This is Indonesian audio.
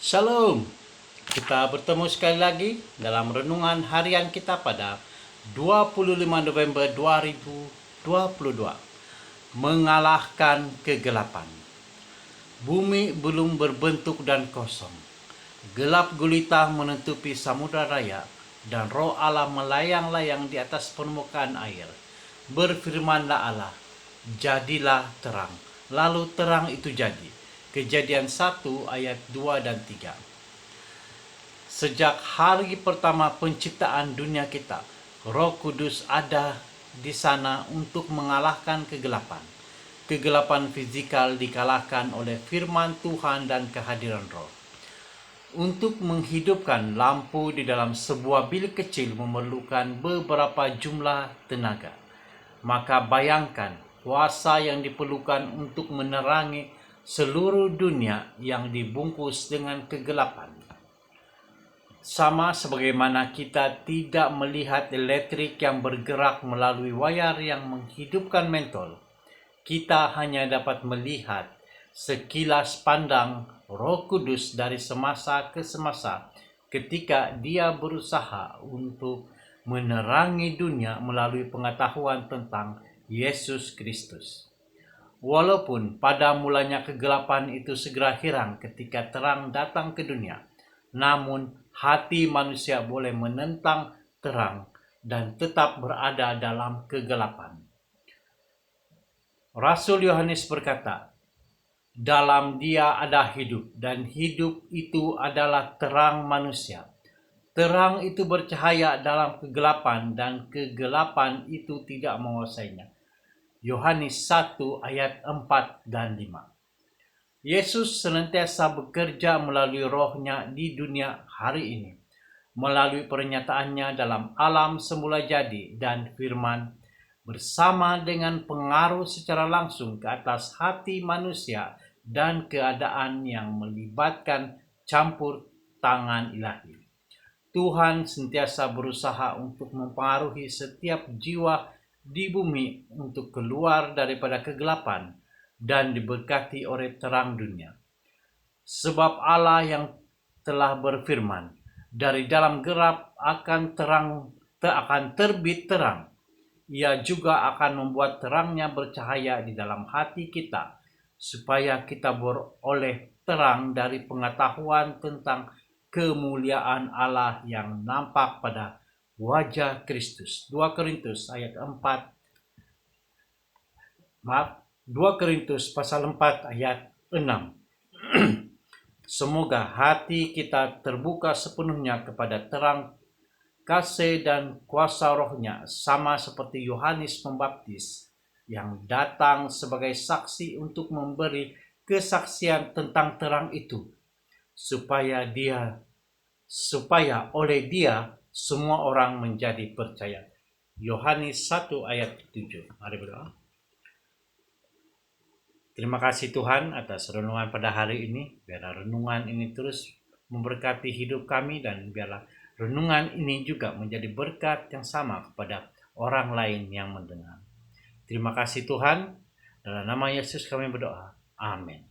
Shalom, kita bertemu sekali lagi dalam renungan harian kita pada 25 November 2022. Mengalahkan kegelapan. Bumi belum berbentuk dan kosong. Gelap gulita menutupi samudra raya dan roh Allah melayang-layang di atas permukaan air. Berfirmanlah Allah, jadilah terang. Lalu terang itu jadi. Kejadian 1 ayat 2 dan 3. Sejak hari pertama penciptaan dunia kita, Roh Kudus ada di sana untuk mengalahkan kegelapan. Kegelapan fisikal dikalahkan oleh firman Tuhan dan kehadiran Roh. Untuk menghidupkan lampu di dalam sebuah bilik kecil memerlukan beberapa jumlah tenaga. Maka bayangkan kuasa yang diperlukan untuk menerangi seluruh dunia yang dibungkus dengan kegelapan. Sama sebagaimana kita tidak melihat elektrik yang bergerak melalui wayar yang menghidupkan mentol, kita hanya dapat melihat sekilas pandang Roh Kudus dari semasa ke semasa ketika Dia berusaha untuk menerangi dunia melalui pengetahuan tentang Yesus Kristus. Walaupun pada mulanya kegelapan itu segera hilang ketika terang datang ke dunia, namun hati manusia boleh menentang terang dan tetap berada dalam kegelapan. Rasul Yohanes berkata, dalam Dia ada hidup, dan hidup itu adalah terang manusia. Terang itu bercahaya dalam kegelapan, dan kegelapan itu tidak menguasainya. Yohanes 1 ayat 4 dan 5. Yesus senantiasa bekerja melalui Roh-Nya di dunia hari ini, melalui pernyataannya dalam alam semula jadi dan firman, bersama dengan pengaruh secara langsung ke atas hati manusia dan keadaan yang melibatkan campur tangan ilahi. Tuhan sentiasa berusaha untuk mempengaruhi setiap jiwa di bumi untuk keluar daripada kegelapan dan diberkati oleh terang dunia. Sebab Allah yang telah berfirman, dari dalam gelap akan terbit terang. Ia juga akan membuat terangnya bercahaya di dalam hati kita, supaya kita beroleh terang dari pengetahuan tentang kemuliaan Allah yang nampak pada wajah Kristus. 2 Korintus pasal 4 ayat 6. Semoga hati kita terbuka sepenuhnya kepada terang kasih dan kuasa Roh-Nya, sama seperti Yohanes Pembaptis yang datang sebagai saksi untuk memberi kesaksian tentang terang itu, supaya oleh Dia semua orang menjadi percaya. Yohanes 1 ayat 7. Mari berdoa. Terima kasih Tuhan atas renungan pada hari ini. Biarlah renungan ini terus memberkati hidup kami, dan biarlah renungan ini juga menjadi berkat yang sama kepada orang lain yang mendengar. Terima kasih Tuhan. Dalam nama Yesus kami berdoa. Amin.